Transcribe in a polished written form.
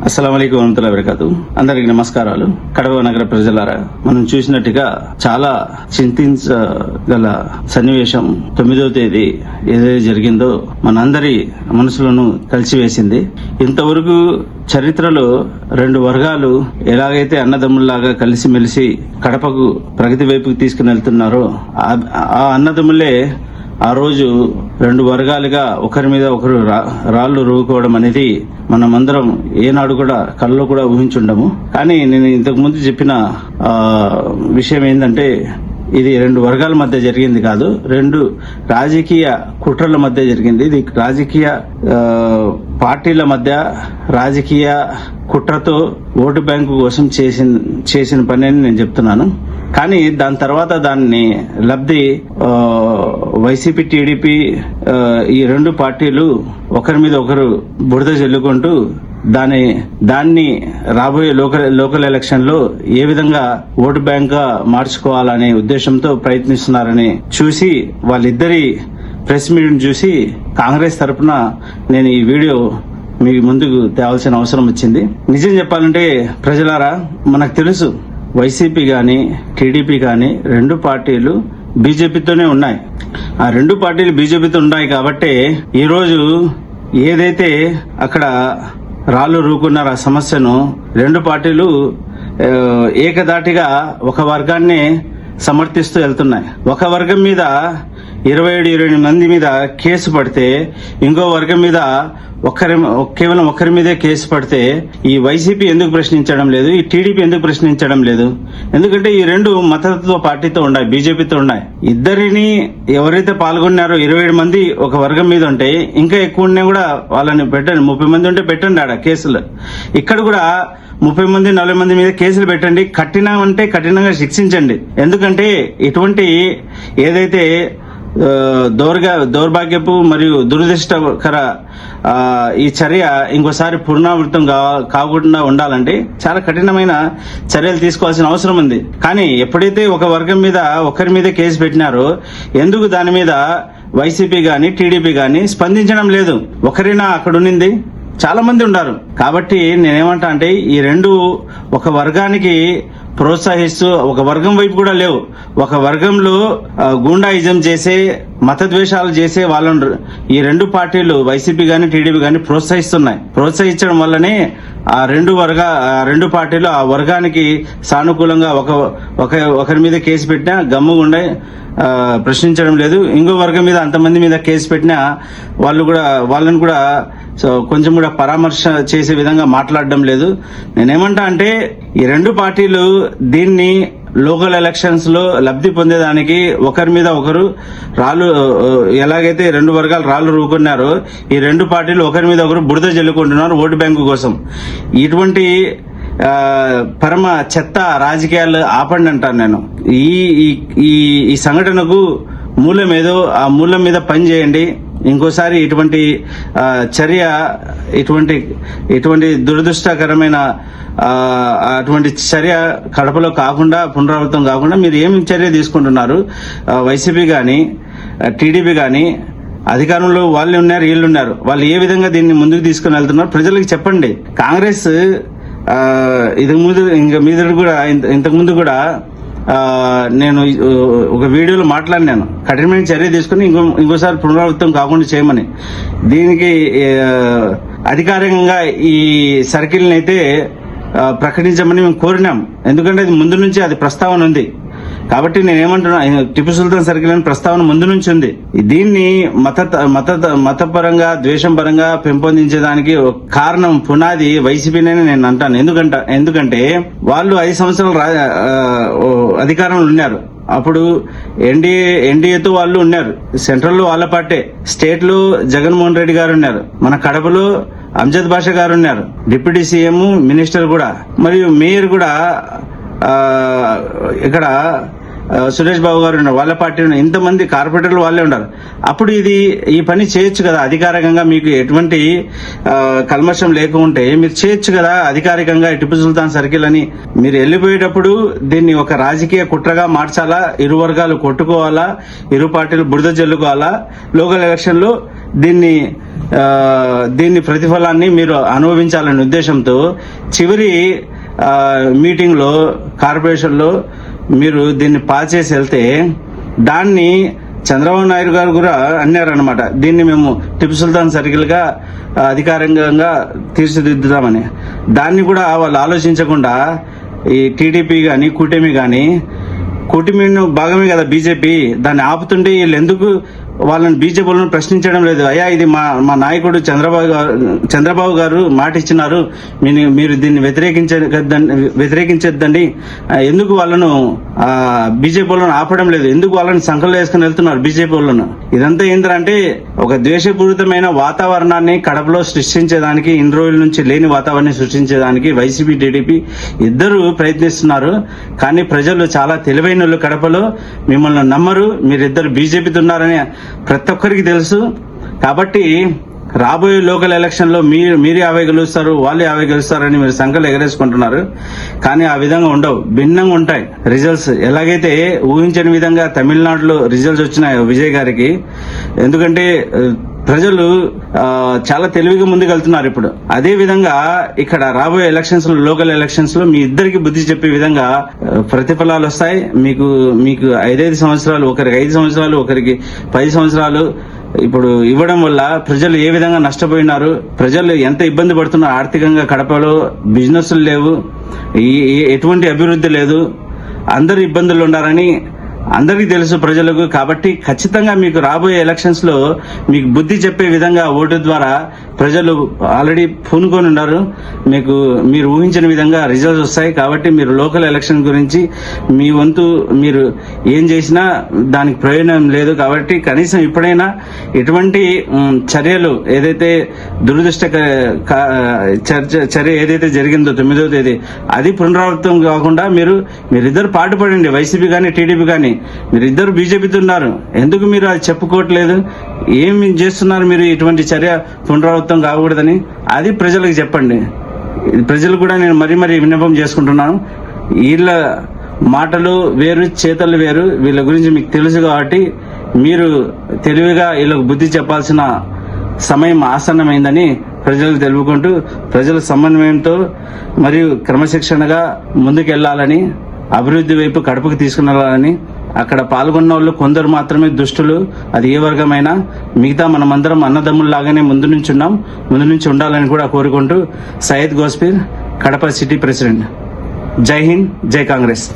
అస్సలాము అలైకుం వరహ్మతుల్లాహి వబరకాతుహు. అందరికి నమస్కారాలు. కడప నగర ప్రజలారా, మనం చూసినట్టుగా చాలా చింతించగల సన్నివేశం 9వ తేదీ ఏదైతే జరిగిందో మనందరి మనసులను కలిసివేసింది. ఇంతవరకు చరిత్రలో రెండు వర్గాలు ఎలాగైతే అన్నదమ్ముల్లాగా కలిసిమెలిసి కడపకు ప్రగతి వైపుకు తీసుకుని వెళ్తున్నారో ఆ అన్నదమ్ములే ఆ రోజు రెండు వర్గాలుగా ఒకరి మీద ఒకరు రాళ్లు రువ్వుకోవడం అనేది మనమందరం ఏనాడు కూడా కల్లో కూడా ఊహించుండము. కానీ నేను ఇంతకు ముందు చెప్పిన విషయం ఏంటంటే ఇది రెండు వర్గాల మధ్య జరిగింది కాదు, రెండు రాజకీయ కుట్రల మధ్య జరిగింది. ఇది రాజకీయ పార్టీల మధ్య రాజకీయ కుట్రతో ఓటు బ్యాంకు కోసం చేసిన పని అని నేను చెప్తున్నాను. కానీ దాని తర్వాత దాన్ని లబ్ధి వైసీపీ, టీడీపీ ఈ రెండు పార్టీలు ఒకరి మీద ఒకరు బురద జల్లుకుంటూ దాన్ని రాబోయే లోకల్ ఎలక్షన్ లో ఏ విధంగా ఓటు బ్యాంక్ గా మార్చుకోవాలనే ఉద్దేశంతో ప్రయత్నిస్తున్నారని చూసి వాళ్ళిద్దరి ప్రెస్ మీట్ చూసి కాంగ్రెస్ తరఫున నేను ఈ వీడియో మీ ముందుకు తేవాల్సిన అవసరం వచ్చింది. నిజం చెప్పాలంటే ప్రజలారా, మనకు తెలుసు వైసీపీ గాని టీడీపీ గాని రెండు పార్టీలు బీజేపీతోనే ఉన్నాయి. ఆ రెండు పార్టీలు బీజేపీతో ఉన్నాయి కాబట్టి ఈరోజు ఏదైతే అక్కడ రాళ్లు రూకున్నారు ఆ సమస్యను రెండు పార్టీలు ఏకదాటిగా ఒక వర్గాన్ని సమర్థిస్తూ వెళ్తున్నాయి. ఒక వర్గం మీద 27 మంది మీద కేసు పడితే ఇంకో వర్గం మీద కేవలం ఒక్కరి మీదే కేసు పడితే ఈ వైసీపీ ఎందుకు ప్రశ్నించడం లేదు, ఈ టీడీపీ ఎందుకు ప్రశ్నించడం లేదు? ఎందుకంటే ఈ రెండు మతతత్వ పార్టీతో ఉన్నాయి, బీజేపీతో ఉన్నాయి. ఇద్దరిని ఎవరైతే పాల్గొన్నారో 27 మంది ఒక వర్గం మీద ఉంటే ఇంకా ఎక్కువ ఉన్నా కూడా వాళ్ళని పెట్టండి, 30 మంది ఉంటే పెట్టండి ఆడ కేసులు. ఇక్కడ కూడా 30 మంది 40 మంది మీద కేసులు పెట్టండి, కఠినంగా శిక్షించండి. ఎందుకంటే ఇటువంటి ఏదైతే దౌర్భాగ్యపు మరియు దురదృష్టకర ఈ చర్య ఇంకోసారి పునరావృతం కాకుండా ఉండాలంటే చాలా కఠినమైన చర్యలు తీసుకోవాల్సిన అవసరం ఉంది. కానీ ఎప్పుడైతే ఒక వర్గం మీద ఒకరి మీద కేసు పెట్టినారో ఎందుకు దాని మీద వైసీపీ గాని టీడీపీ గాని స్పందించడం లేదు? ఒకరైనా అక్కడ ఉన్నింది, చాలా మంది ఉన్నారు. కాబట్టి నేనేమంటా అంటే ఈ రెండు ఒక వర్గానికి ప్రోత్సహిస్తూ ఒక వర్గం వైపు కూడా లేవు. ఒక వర్గంలో గూండాయిజం చేసే మతద్వేషాలు చేసే వాళ్ళను ఈ రెండు పార్టీలు వైసీపీ గాని టీడీపీ గాని ప్రోత్సహించడం వల్లనే ఆ రెండు పార్టీలు ఆ వర్గానికి సానుకూలంగా ఒకరి మీద కేసు పెట్టినా గమ్ముగుండే ప్రశ్నించడం లేదు. ఇంకో వర్గం మీద అంతమంది మీద కేసు పెట్టినా వాళ్ళని కూడా కొంచెం కూడా పరామర్శ చేసే విధంగా మాట్లాడడం లేదు. నేనేమంటా అంటే ఈ రెండు పార్టీలు దీన్ని లోకల్ ఎలక్షన్స్ లో లబ్ధి పొందేదానికి ఒకరి మీద ఒకరు ఎలాగైతే రెండు వర్గాలు రాళ్లు రూకున్నారో ఈ రెండు పార్టీలు ఒకరి మీద ఒకరు బురద జల్లుకుంటున్నారు ఓటు బ్యాంకు కోసం. ఇటువంటి పరమ చెత్త రాజకీయాలు ఆపండి అంటాను నేను. ఈ సంఘటనకు మూలం ఏదో ఆ మూలం మీద పని చేయండి. ఇంకోసారి ఇటువంటి చర్య ఇటువంటి దురదృష్టకరమైన అటువంటి చర్య కడపలో కాకుండా పునరావృతం కాకుండా మీరు ఏం చర్య తీసుకుంటున్నారు? వైసీపీ గాని టీడీపీ గాని అధికారంలో వాళ్ళు ఉన్నారు, వీళ్ళు ఉన్నారు, వాళ్ళు ఏ విధంగా దీన్ని ముందుకు తీసుకుని వెళ్తున్నారు ప్రజలకు చెప్పండి. కాంగ్రెస్ ఇంతకు ముందు కూడా నేను ఒక వీడియోలో మాట్లాడినాను, కఠినమైన చర్య తీసుకుని ఇంకోసారి పునరావృతం కాకుండా చేయమని. దీనికి అధికారికంగా ఈ సర్కిల్ని అయితే ప్రకటించమని మేము కోరినాం. ఎందుకంటే అది ముందు నుంచి అది ప్రస్తావన ఉంది. కాబట్టి నేనేమంటున్నా, టిప్పు సుల్తాన్ సర్కిల్ అని ప్రస్తావన ముందు నుంచి ఉంది. దీన్ని మతపరంగా ద్వేషం పరంగా పెంపొందించేదానికి కారణం పునాది వైసీపీనే నేను అంటాను. ఎందుకంటే వాళ్ళు 5 సంవత్సరాలు అధికారంలో ఉన్నారు. అప్పుడు ఎన్డీఏతో వాళ్ళు ఉన్నారు, సెంట్రల్ లో వాళ్ళ పార్టీ, స్టేట్ లో జగన్మోహన్ రెడ్డి గారు ఉన్నారు, మన కడపలో అంజద్ బాషా గారు ఉన్నారు, డిప్యూటీ సీఎం మినిస్టర్ కూడా, మరియు మేయర్ కూడా ఇక్కడ సురేష్ బాబు గారు ఉన్నారు, వాళ్ళ పార్టీ ఉన్నారు, ఇంతమంది కార్పొరేటర్లు వాళ్ళే ఉన్నారు. అప్పుడు ఈ పని చేయొచ్చు కదా అధికారికంగా, మీకు ఎటువంటి కల్మషం లేకుంటే మీరు చేయొచ్చు కదా అధికారికంగా. టిప్పు సుల్తాన్ సర్కిల్ అని మీరు వెళ్ళిపోయేటప్పుడు దీన్ని ఒక రాజకీయ కుట్రగా మార్చాలా, ఇరు వర్గాలు కొట్టుకోవాలా, ఇరు పార్టీలు బురద జల్లుకోవాలా, లోకల్ ఎలక్షన్ లో దీన్ని దీన్ని ప్రతిఫలాన్ని మీరు అనుభవించాలనే ఉద్దేశంతో చివరి మీటింగ్ లో కార్పొరేషన్ లో మీరు దీన్ని పాస్ చేసి వెళ్తే దాన్ని చంద్రబాబు నాయుడు గారు కూడా అన్నారనమాట, దీన్ని మేము టిపు సుల్తాన్ సర్కిల్ గా అధికారికంగా తీర్చిదిద్దుదామని. దాన్ని కూడా వాళ్ళు ఆలోచించకుండా ఈ టీడీపీ గాని కూటమి గాని, కూటమిలో భాగమే కదా బీజేపీ, దాన్ని ఆపుతుంటే వీళ్ళు ఎందుకు వాళ్ళని బీజేపీలను ప్రశ్నించడం లేదు? అయ్యా ఇది మా నాయకుడు చంద్రబాబు గారు మాట ఇచ్చినారు, మీరు దీన్ని వ్యతిరేకించద్దండి, ఎందుకు వాళ్ళను బీజేపీ వాళ్ళను ఆపడం లేదు, ఎందుకు వాళ్ళని సంకల్లో వేసుకుని వెళ్తున్నారు బీజేపీ వాళ్ళను? ఇదంతా ఏంటంటే ఒక ద్వేషపూరితమైన వాతావరణాన్ని కడపలో సృష్టించేదానికి, ఇన్ని రోజుల నుంచి లేని వాతావరణాన్ని సృష్టించేదానికి వైసీపీ టీడీపీ ఇద్దరు ప్రయత్నిస్తున్నారు. కానీ ప్రజలు చాలా తెలివైన వాళ్ళు, కడపలో మిమ్మల్ని నమ్మరు, మీరిద్దరు బీజేపీతో ఉన్నారని ప్రతి ఒక్కరికి తెలుసు. కాబట్టి రాబోయే లోకల్ ఎలక్షన్ లో మీరు 50 గెలుస్తారు, వాళ్ళు 50 గెలుస్తారని మీరు సంఖ్యలు ఎగరేసుకుంటున్నారు. కానీ ఆ విధంగా ఉండవు, భిన్నంగా ఉంటాయి రిజల్ట్స్. ఎలాగైతే ఊహించని విధంగా తమిళనాడులో రిజల్ట్స్ వచ్చినాయో విజయ్ గారికి, ఎందుకంటే ప్రజలు చాలా తెలివిగా ముందుకెళ్తున్నారు ఇప్పుడు. అదే విధంగా ఇక్కడ రాబోయే ఎలక్షన్స్ లో, లోకల్ ఎలక్షన్స్ లో మీ ఇద్దరికి బుద్ధి చెప్పే విధంగా ప్రతిఫలాలు వస్తాయి. మీకు 5 సంవత్సరాలు, ఒకరికి 5 సంవత్సరాలు, ఒకరికి 10 సంవత్సరాలు ఇప్పుడు ఇవ్వడం వల్ల ప్రజలు ఏ విధంగా నష్టపోయినారు, ప్రజలు ఎంత ఇబ్బంది పడుతున్నారు ఆర్థికంగా. కడపలో బిజినెస్లు లేవు, ఎటువంటి అభివృద్ధి లేదు, అందరు ఇబ్బందులు ఉన్నారని అందరికీ తెలుసు ప్రజలకు. కాబట్టి ఖచ్చితంగా మీకు రాబోయే ఎలక్షన్స్ లో మీకు బుద్ధి చెప్పే విధంగా ఓటు ద్వారా ప్రజలు ఆల్రెడీ పూనుకొని ఉన్నారు. మీరు ఊహించిన విధంగా రిజల్ట్స్ వస్తాయి. కాబట్టి మీరు లోకల్ ఎలక్షన్ గురించి మీ వంతు మీరు ఏం చేసినా దానికి ప్రయోజనం లేదు. కాబట్టి కనీసం ఇప్పుడైనా ఎటువంటి చర్యలు, ఏదైతే దురదృష్ట చర్య ఏదైతే జరిగిందో 9వ తేదీ, అది పునరావృతం కాకుండా మీరిద్దరు పాటుపడండి. వైసీపీ కానీ టీడీపీ కానీ, మీరిద్దరు బీజేపీతో ఉన్నారు, ఎందుకు మీరు అది చెప్పుకోవట్లేదు? ఏమి చేస్తున్నారు మీరు ఇటువంటి చర్య పునరావృతం కాకూడదని? అది ప్రజలకు చెప్పండి. ప్రజలు కూడా నేను మరీ విన్నపం చేసుకుంటున్నాను. వీళ్ళ మాటలు వేరు, చేతలు వేరు. వీళ్ళ గురించి మీకు తెలుసు కాబట్టి మీరు తెలివిగా వీళ్ళకు బుద్ధి చెప్పాల్సిన సమయం ఆసన్నమైందని ప్రజలకు తెలుపుకుంటూ, ప్రజల సమన్వయంతో మరియు క్రమశిక్షణగా ముందుకెళ్లాలని, అభివృద్ధి వైపు కడపకు తీసుకుని, అక్కడ పాల్గొన్న వాళ్ళు కొందరు మాత్రమే దుష్టులు, అది ఏ వర్గమైనా. మిగతా మనమందరం అన్నదమ్ముల్లాగానే ముందు నుంచి ఉండాలని కూడా కోరుకుంటూ, సయ్యద్ గోస్పీర్, కడప సిటీ ప్రెసిడెంట్. జై హింద్, జై కాంగ్రెస్.